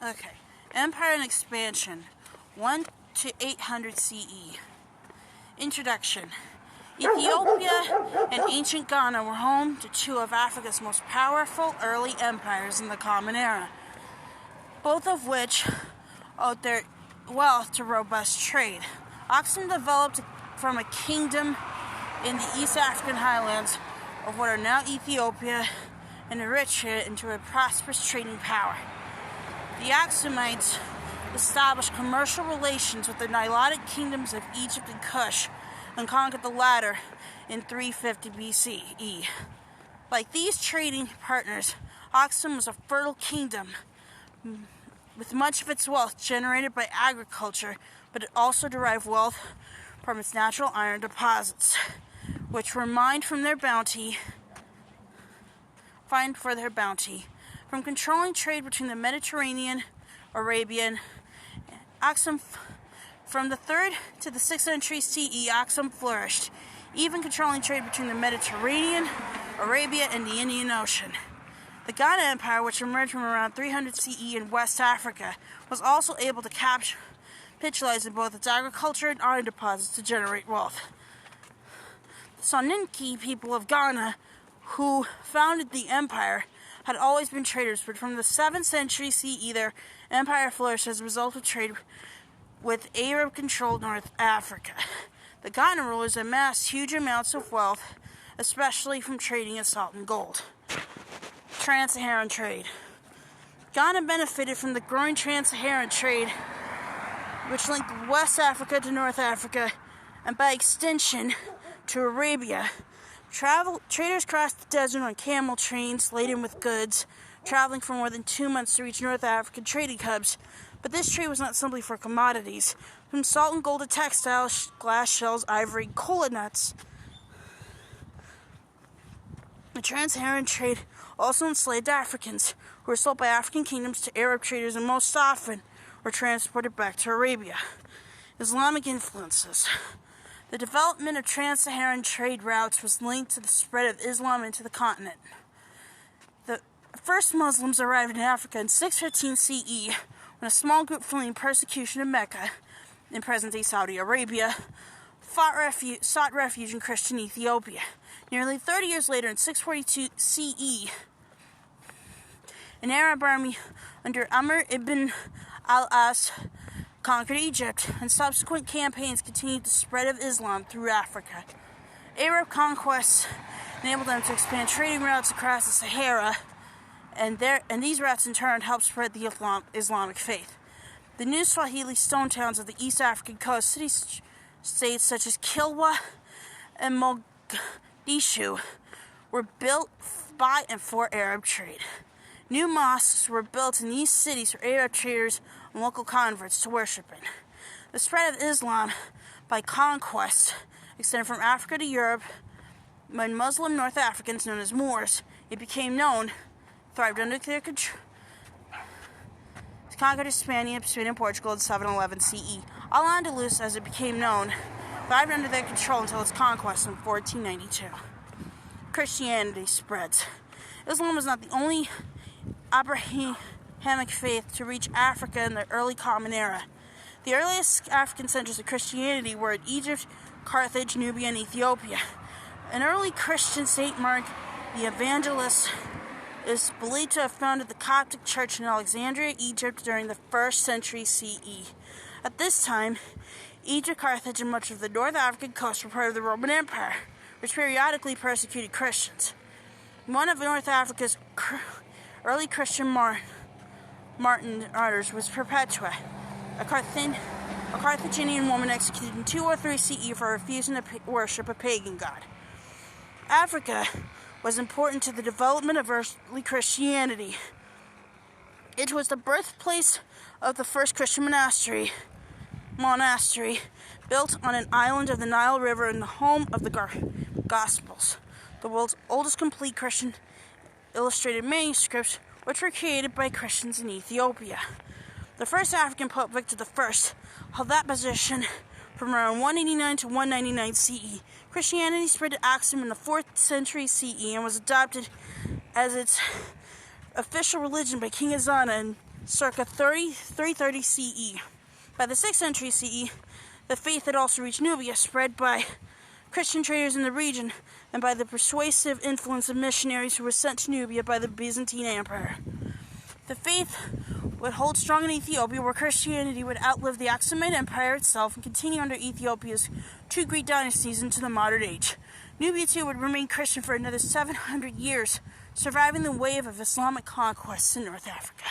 Okay. Empire and expansion. 1 to 800 CE. Introduction. Ethiopia and ancient Ghana were home to two of Africa's most powerful early empires in the Common Era, both of which owed their wealth to robust trade. Aksum developed from a kingdom in the East African highlands of what are now Ethiopia and enriched it into a prosperous trading power. The Aksumites established commercial relations with the Nilotic kingdoms of Egypt and Kush and conquered the latter in 350 BCE. Like these trading partners, Aksum was a fertile kingdom with much of its wealth generated by agriculture, but it also derived wealth from its natural iron deposits, which were mined for their bounty. From controlling trade between the Mediterranean, Arabian, Aksum, from the 3rd to the 6th century CE, Aksum flourished, even controlling trade between the Mediterranean, Arabia, and the Indian Ocean. The Ghana Empire, which emerged from around 300 CE in West Africa, was also able to capitalize in both its agriculture and iron deposits to generate wealth. The Soninke people of Ghana, who founded the empire, had always been traders, but from the 7th century CE, their empire flourished as a result of trade with Arab-controlled North Africa. The Ghana rulers amassed huge amounts of wealth, especially from trading in salt and gold. Trans-Saharan trade. Ghana benefited from the growing Trans-Saharan trade, which linked West Africa to North Africa, and by extension to Arabia. Traders crossed the desert on camel trains laden with goods, traveling for more than 2 months to reach North African trading hubs. But this trade was not simply for commodities. From salt and gold to textiles, glass shells, ivory, cola nuts. The Trans-Saharan trade also enslaved Africans, who were sold by African kingdoms to Arab traders and most often were transported back to Arabia. Islamic influences. The development of trans-Saharan trade routes was linked to the spread of Islam into the continent. The first Muslims arrived in Africa in 615 CE when a small group fleeing persecution in Mecca, in present-day Saudi Arabia, sought refuge in Christian Ethiopia. Nearly 30 years later, in 642 CE, an Arab army under Amr ibn al-As conquered Egypt, and subsequent campaigns continued the spread of Islam through Africa. Arab conquests enabled them to expand trading routes across the Sahara, and these routes in turn helped spread the Islamic faith. The new Swahili stone towns of the East African coast, city-states such as Kilwa and Mogadishu, were built by and for Arab trade. New mosques were built in these cities for Arab traders and local converts to worship in. The spread of Islam by conquest extended from Africa to Europe. When Muslim North Africans, known as Moors, thrived under their control. Conquered Spain and Portugal in 711 CE. Al-Andalus, as it became known, thrived under their control until its conquest in 1492. Christianity spreads. Islam was not the only Abrahamic faith to reach Africa in the early Common Era. The earliest African centers of Christianity were in Egypt, Carthage, Nubia, and Ethiopia. An early Christian, St. Mark the Evangelist, is believed to have founded the Coptic Church in Alexandria, Egypt during the 1st century CE. At this time, Egypt, Carthage, and much of the North African coast were part of the Roman Empire, which periodically persecuted Christians. One of North Africa's early Christian martyrs was Perpetua, a Carthaginian woman executed in 203 CE for refusing to worship a pagan god. Africa was important to the development of early Christianity. It was the birthplace of the first Christian monastery built on an island of the Nile River and the home of the Gospels, the world's oldest complete Christian illustrated manuscripts, which were created by Christians in Ethiopia. The first African Pope, Victor I, held that position from around 189 to 199 CE. Christianity spread to Aksum in the 4th century CE and was adopted as its official religion by King Azana in circa 330 CE. By the 6th century CE, the faith had also reached Nubia, spread by Christian traders in the region and by the persuasive influence of missionaries who were sent to Nubia by the Byzantine Empire. The faith would hold strong in Ethiopia, where Christianity would outlive the Aksumite Empire itself and continue under Ethiopia's two great dynasties into the modern age. Nubia too would remain Christian for another 700 years, surviving the wave of Islamic conquests in North Africa.